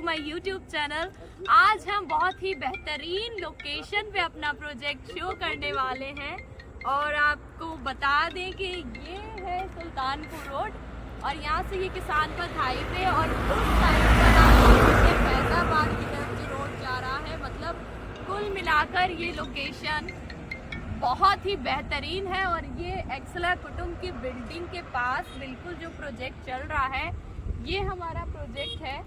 My YouTube channel. आज हम बहुत ही बेहतरीन लोकेशन पे अपना प्रोजेक्ट शो करने वाले हैं और आपको बता दें कि ये है सुल्तानपुर रोड और यहाँ से ये किसान पथ हाईवे और उस साइड पर आप फैजाबाद की तरफ जो रोड जा रहा है। मतलब कुल मिलाकर ये लोकेशन बहुत ही बेहतरीन है और ये एक्सला कुटुंब की बिल्डिंग के पास बिल्कुल जो प्रोजेक्ट चल रहा है ये हमारा प्रोजेक्ट है।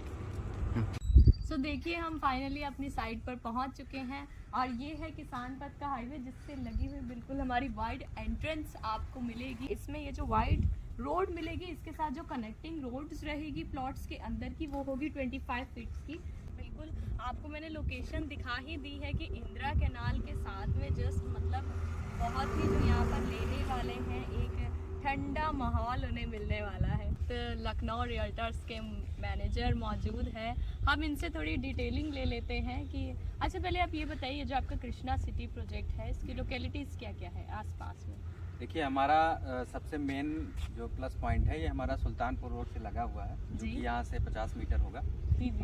सो देखिए हम फाइनली अपनी साइट पर पहुंच चुके हैं और ये है किसान पथ का हाईवे जिससे लगी हुई बिल्कुल हमारी वाइड एंट्रेंस आपको मिलेगी। इसमें ये जो वाइड रोड मिलेगी इसके साथ जो कनेक्टिंग रोड्स रहेगी प्लॉट्स के अंदर की वो होगी 25 फीट्स की। बिल्कुल आपको मैंने लोकेशन दिखा ही दी है कि इंदिरा कैनाल के साथ में जस्ट मतलब बहुत ही जो यहाँ पर लेने वाले हैं एक ठंडा माहौल उन्हें मिलने वाला है। तो लखनऊ रियल्टर्स के मैनेजर मौजूद है, हम इनसे थोड़ी डिटेलिंग ले लेते हैं कि अच्छा पहले आप ये बताइए जो आपका कृष्णा सिटी प्रोजेक्ट है इसकी लोकेलिटीज़ क्या क्या है आसपास में। देखिए हमारा सबसे मेन जो प्लस पॉइंट है ये हमारा सुल्तानपुर रोड से लगा हुआ है जो कि यहाँ से 50 मीटर होगा।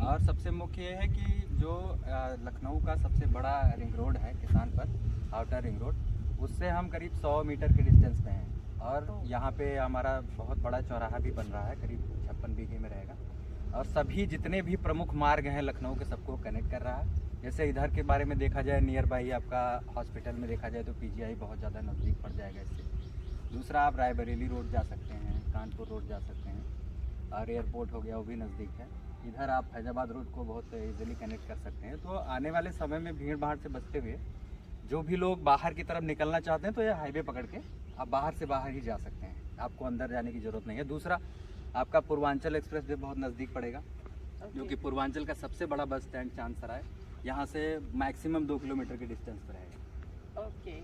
और सबसे मुख्य ये है कि जो लखनऊ का सबसे बड़ा रिंग रोड है किसान पथ आउटर रिंग रोड, उससे हम करीब 100 मीटर के डिस्टेंस पे हैं और यहाँ पे हमारा बहुत बड़ा चौराहा भी बन रहा है, करीब 56 बीघे में रहेगा और सभी जितने भी प्रमुख मार्ग हैं लखनऊ के सबको कनेक्ट कर रहा है। जैसे इधर के बारे में देखा जाए नियर बाई आपका हॉस्पिटल में देखा जाए तो पीजीआई बहुत ज़्यादा नज़दीक पड़ जाएगा इससे। दूसरा आप रायबरेली रोड जा सकते हैं, कानपुर रोड जा सकते हैं और एयरपोर्ट हो गया वो भी नज़दीक है। इधर आप फैजाबाद रोड को बहुत ईजिली कनेक्ट कर सकते हैं। तो आने वाले समय में भीड़ भाड़ से बचते हुए जो भी लोग बाहर की तरफ निकलना चाहते हैं तो ये हाईवे पकड़ के आप बाहर से बाहर ही जा सकते हैं, आपको अंदर जाने की ज़रूरत नहीं है। दूसरा आपका पूर्वांचल एक्सप्रेस भी बहुत नज़दीक पड़ेगा जो कि पूर्वांचल का सबसे बड़ा बस स्टैंड चांदसराय यहाँ से मैक्सिमम 2 किलोमीटर के डिस्टेंस पर रहेगा। ओके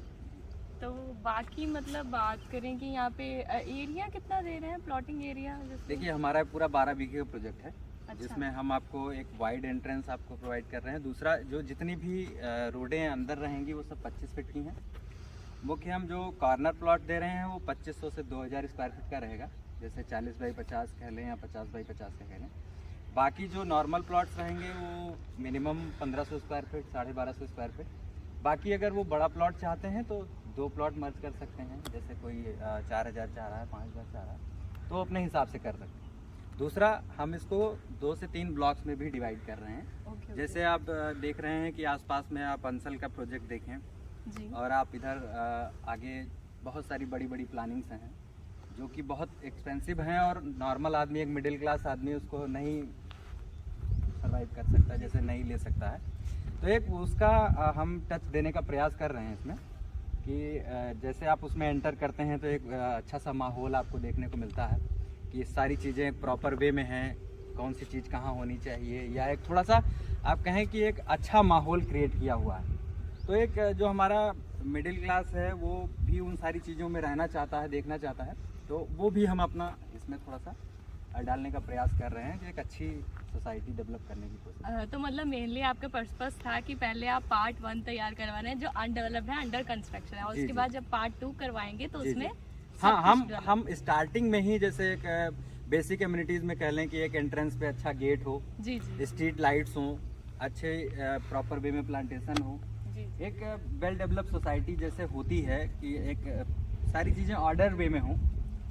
तो बाकी मतलब बात करें कि यहाँ पे एरिया कितना दे रहे हैं प्लॉटिंग एरिया? देखिए हमारा पूरा 12 बीघे का प्रोजेक्ट है। अच्छा। जिसमें हम आपको एक वाइड एंट्रेंस आपको प्रोवाइड कर रहे हैं। दूसरा जो जितनी भी रोडें अंदर रहेंगी वो सब 25 फीट की हैं। मुख्य हम जो कॉर्नर प्लॉट दे रहे हैं वो 2500 से 2000 स्क्वायर फीट का रहेगा, जैसे 40 बाई 50 कह लें या 50 बाई 50 का कह लें। बाकी जो नॉर्मल प्लॉट्स रहेंगे वो minimum 1500 square feet 1250 square feet. बाकी अगर वो बड़ा प्लॉट चाहते हैं तो 2 प्लॉट मर्ज कर सकते हैं, जैसे कोई 4000 चाह रहा है 5000 चाह रहा है तो अपने हिसाब से कर सकते हैं। दूसरा हम इसको 2 से 3 ब्लॉक्स में भी डिवाइड कर रहे हैं। जैसे आप देख रहे हैं कि आसपास में आप अंसल का प्रोजेक्ट देखें जी। और आप इधर आगे बहुत सारी बड़ी बड़ी प्लानिंग्स हैं जो कि बहुत एक्सपेंसिव हैं और नॉर्मल आदमी एक मिडिल क्लास आदमी उसको नहीं सर्वाइव कर सकता, जैसे नहीं ले सकता है। तो एक उसका हम टच देने का प्रयास कर रहे हैं इसमें कि जैसे आप उसमें एंटर करते हैं तो एक अच्छा सा माहौल आपको देखने को मिलता है कि सारी चीज़ें प्रॉपर वे में हैं, कौन सी चीज़ कहाँ होनी चाहिए, या एक थोड़ा सा आप कहें कि एक अच्छा माहौल क्रिएट किया हुआ है। तो एक जो हमारा मिडिल क्लास है वो भी उन सारी चीज़ों में रहना चाहता है, देखना चाहता है, तो वो भी हम अपना इसमें थोड़ा सा डालने का प्रयास कर रहे हैं कि एक अच्छी सोसाइटी डेवलप करने की कोशिश। तो मतलब मेनली आपका पर्पस था कि पहले आप पार्ट 1 तैयार करवाना है जो अनडेवलप्ड है, अंडर कंस्ट्रक्शन है, और उसके बाद जब पार्ट 2 करवाएंगे तो उसमें हाँ हम स्टार्टिंग में ही जैसे एक बेसिक कम्युनिटीज में कह लें कि एक एंट्रेंस पे अच्छा गेट हो, जी जी, स्ट्रीट लाइट्स हो, अच्छे प्रॉपर वे में प्लांटेशन हो, एक वेल डेवलप सोसाइटी जैसे होती है कि एक सारी चीज़ें ऑर्डर वे में हो,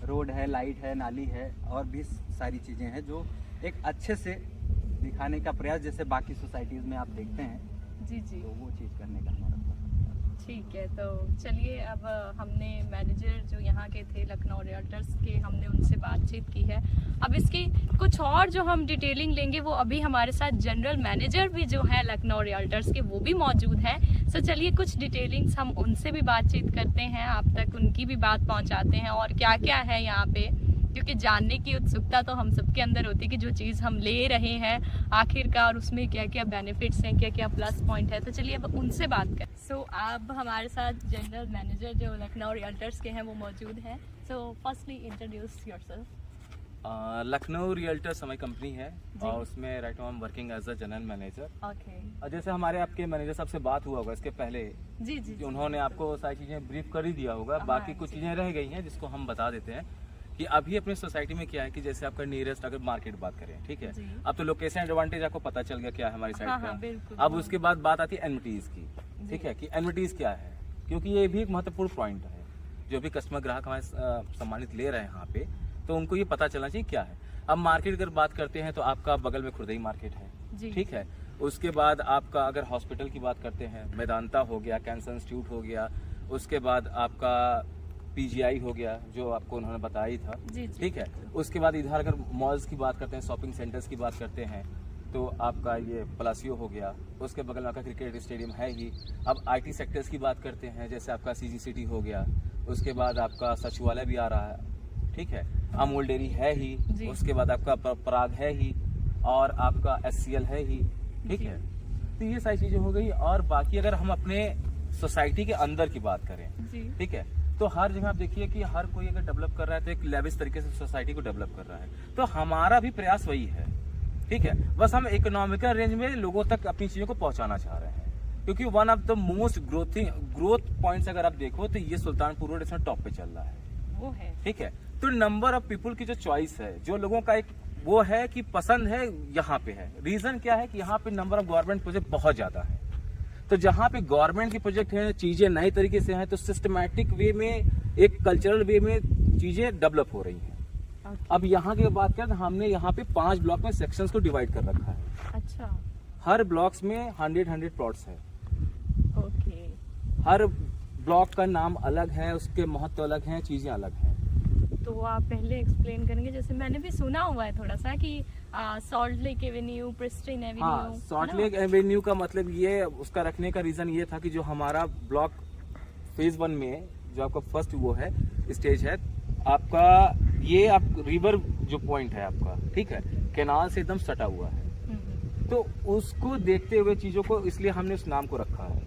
रोड है, लाइट है, नाली है और भी सारी चीज़ें हैं जो एक अच्छे से दिखाने का प्रयास जैसे बाकी सोसाइटीज़ में आप देखते हैं। जी जी, तो वो चीज़ करने का हमारा ठीक है। तो चलिए अब हमने मैनेजर जो यहाँ के थे लखनऊ रियल्टर्स के, हमने उनसे बातचीत की है। अब इसकी कुछ और जो हम डिटेलिंग लेंगे वो अभी हमारे साथ जनरल मैनेजर भी जो है लखनऊ रियल्टर्स के वो भी मौजूद हैं। तो चलिए कुछ डिटेलिंग्स हम उनसे भी बातचीत करते हैं, आप तक उनकी भी बात पहुँचाते हैं और क्या क्या है यहाँ पे, क्योंकि जानने की उत्सुकता तो हम सबके अंदर होती है कि जो चीज़ हम ले रहे हैं आखिरकार उसमें क्या क्या बेनिफिट्स हैं, क्या क्या प्लस पॉइंट है। तो चलिए अब उनसे बात करें। सो अब हमारे साथ जनरल मैनेजर जो लखनऊ रियल्टर्स के हैं वो मौजूद हैं। So firstly introduce yourself. Lucknow realtors हमारी कंपनी है और उसमें राइट नाउ हम working as a general manager. Okay. और जैसे हमारे आपके मैनेजर साहब से बात हुआ होगा इसके पहले, जी जी, उन्होंने आपको सारी चीज़ें ब्रीफ कर ही दिया होगा। बाकी कुछ चीज़ें रह गई हैं जिसको हम बता देते हैं कि अभी अपनी सोसाइटी में क्या है कि जैसे आपका नियरेस्ट अगर मार्केट बात करें, ठीक है, जी। अब तो लोकेशन एडवांटेज आपको पता चल गया क्या है हमारी साइड हाँ, का। हाँ, बिल्कुल। अब उसके बाद बात आती है एनविटीज की, ठीक है, कि एनविटीज क्या है, क्योंकि ये भी एक महत्वपूर्ण पॉइंट है। जो भी कस्टमर ग्राहक हमारे सम्मानित ले रहे हैं यहाँ पे, तो उनको ये पता चलना चाहिए क्या है। अब मार्केट अगर बात करते हैं तो आपका बगल में खुर्दई मार्केट है, ठीक है। उसके बाद आपका अगर हॉस्पिटल की बात करते हैं, मेदांता हो गया, कैंसर इंस्टीट्यूट हो गया, उसके बाद आपका पीजीआई हो गया जो आपको उन्होंने बताया ही था, ठीक है। उसके बाद इधर अगर मॉल्स की बात करते हैं, शॉपिंग सेंटर्स की बात करते हैं, तो आपका ये पलासियो हो गया, उसके बगल में आपका क्रिकेट स्टेडियम है ही। अब आईटी सेक्टर्स की बात करते हैं, जैसे आपका सीजी सिटी हो गया, उसके बाद आपका सचिवालय भी आ रहा है, ठीक है, अमूल डेयरी है ही, उसके बाद आपका पराग है ही, और आपका एचसीएल है ही, ठीक है। तो ये सारी चीजें हो गई। और बाकी अगर हम अपने सोसाइटी के अंदर की बात करें, ठीक है, तो हर जगह आप देखिए कि हर कोई अगर डेवलप कर रहा है तो एक लेविश तरीके से सोसाइटी को डेवलप कर रहा है। तो हमारा भी प्रयास वही है, ठीक है, बस हम इकोनॉमिकल रेंज में लोगों तक अपनी चीजों को पहुंचाना चाह रहे हैं, क्योंकि one of the most growth points अगर आप देखो तो ये सुल्तानपुर रोड इसमें टॉप पे चल रहा है, वो है, ठीक है। तो नंबर ऑफ पीपल की जो चॉइस है, जो लोगों का एक वो है कि पसंद है, यहाँ पे है। रीजन क्या है कि यहाँ पे नंबर ऑफ गवर्नमेंट प्रोजेक्ट बहुत ज्यादा है। तो जहाँ पे गवर्नमेंट के प्रोजेक्ट हैं, चीजें नए तरीके से हैं, तो सिस्टमैटिक वे में, एक कल्चरल वे में चीजें डेवलप हो रही हैं। अब यहाँ की बात करें तो हमने यहाँ पे 5 ब्लॉक में सेक्शंस को डिवाइड कर रखा है। अच्छा, हर ब्लॉक्स में 100 प्लॉट्स है। ओके। हर ब्लॉक का नाम अलग है, उसके महत्व अलग हैं, चीजें अलग हैं। तो आप पहले एक्सप्लेन करेंगे, जैसे मैंने भी सुना हुआ है थोड़ा सा कि salt lake Avenue, pristine Avenue. हाँ, सॉल्ट लेक एवेन्यू का मतलब ये, उसका रखने का रीजन ये था कि जो हमारा ब्लॉक फेज 1 में जो आपका फर्स्ट वो है स्टेज है आपका, ये आप रिवर जो पॉइंट है आपका, ठीक है, कैनाल से एकदम सटा हुआ है, तो उसको देखते हुए चीजों को, इसलिए हमने उस नाम को रखा है,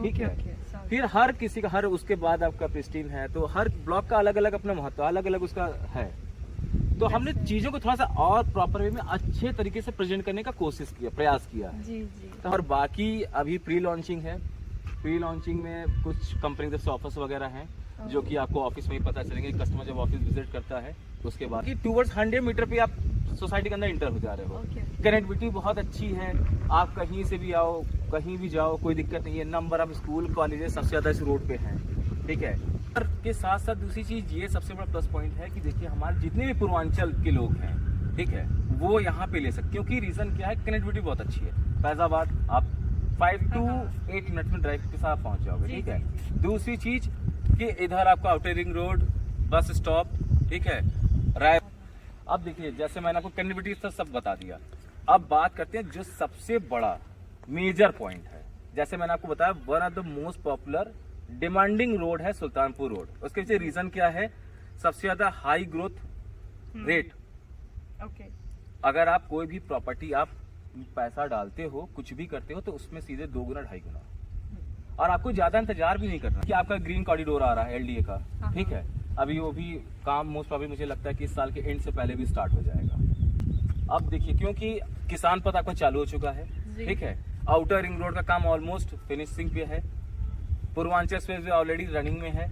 ठीक है। फिर हर किसी का, हर उसके बाद आपका प्रिस्टीन है, तो हर ब्लॉक का अलग अलग अपना महत्व, अलग अलग उसका है। तो हमने चीजों को थोड़ा सा और प्रॉपर वे में अच्छे तरीके से प्रेजेंट करने का कोशिश किया, प्रयास किया है। जी जी। तो और बाकी अभी प्री लॉन्चिंग है। प्री लॉन्चिंग में कुछ कंपनी के ऑफर्स वगैरह हैं जो कि आपको ऑफिस में ही पता चलेंगे। कस्टमर जब ऑफिस विजिट करता है उसके बाद कि टूवर्ड्स 100 मीटर पे आप सोसाइटी के अंदर इंटर हो जा रहे हो। कनेक्टिविटी बहुत अच्छी है, आप कहीं से भी आओ, कहीं भी जाओ, कोई दिक्कत नहीं है। नंबर ऑफ स्कूल कॉलेजेस सबसे ज्यादा इस रोड पे हैं, ठीक है। और के साथ साथ दूसरी चीज ये सबसे बड़ा प्लस पॉइंट है कि देखिए हमारे जितने भी पूर्वांचल के लोग हैं, ठीक है, वो यहाँ पे ले सकते, क्योंकि रीजन क्या है, कनेक्टिविटी बहुत अच्छी है। फैजाबाद आप 5 to 8 मिनट में ड्राइव के साथ पहुंच जाओगे, ठीक है। दूसरी चीज कि इधर आपका outer ring road, bus stop, ठीक है, राय। अब देखिए जैसे मैंने आपको कनेक्टिविटी तो सब बता दिया, अब बात करते हैं जो सबसे बड़ा मेजर पॉइंट है। जैसे मैंने आपको बताया one of the most popular demanding road है सुल्तानपुर रोड। उसके पीछे रीजन क्या है, सबसे ज्यादा हाई ग्रोथ रेट। ओके। अगर आप कोई भी प्रॉपर्टी आप पैसा डालते हो, कुछ भी करते हो, तो उसमें सीधे 2 गुना 2.5 गुना, और आपको ज्यादा इंतजार भी नहीं करना कि आपका ग्रीन कॉरिडोर आ रहा है एलडीए का, ठीक है। अभी वो भी काम मोस्ट प्रॉब्ली मुझे लगता है कि इस साल के एंड से पहले भी स्टार्ट हो जाएगा। अब देखिए क्योंकि किसान पथ आपका चालू हो चुका है, ठीक है। आउटर रिंग रोड का काम ऑलमोस्ट फिनिशिंग पे है, पूर्वांचल एक्सप्रेसवे ऑलरेडी रनिंग में है,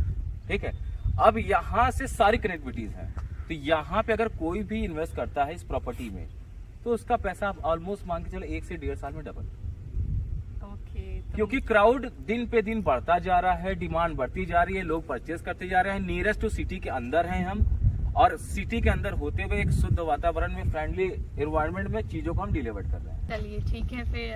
ठीक है। अब यहाँ से सारी कनेक्टिविटीज हैं, तो यहाँ पे अगर कोई भी इन्वेस्ट करता है इस प्रॉपर्टी में, तो उसका पैसा आप ऑलमोस्ट मान के चलो 1 से 1.5 साल में डबल। क्योंकि क्राउड दिन पे दिन बढ़ता जा रहा है, डिमांड बढ़ती जा रही है, लोग परचेज करते जा रहे हैं। नियरेस्ट टू सिटी के अंदर हैं हम, और सिटी के अंदर होते हुए एक शुद्ध वातावरण में, फ्रेंडली एनवायरनमेंट में चीजों को हम डिलीवर कर रहे हैं। चलिए ठीक है, फिर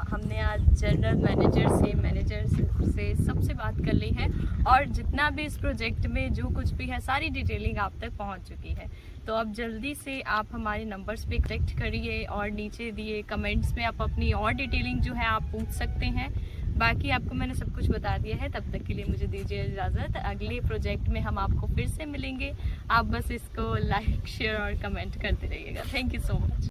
हमने आज जनरल मैनेजर से सबसे बात कर ली है, और जितना भी इस प्रोजेक्ट में जो कुछ भी है सारी डिटेलिंग आप तक पहुंच चुकी है। तो अब जल्दी से आप हमारे नंबर्स पे कनेक्ट करिए, और नीचे दिए कमेंट्स में आप अपनी और डिटेलिंग जो है आप पूछ सकते हैं। बाकी आपको मैंने सब कुछ बता दिया है। तब तक के लिए मुझे दीजिए इजाज़त। अगले प्रोजेक्ट में हम आपको फिर से मिलेंगे। आप बस इसको लाइक, शेयर और कमेंट करते रहिएगा। Thank you so much.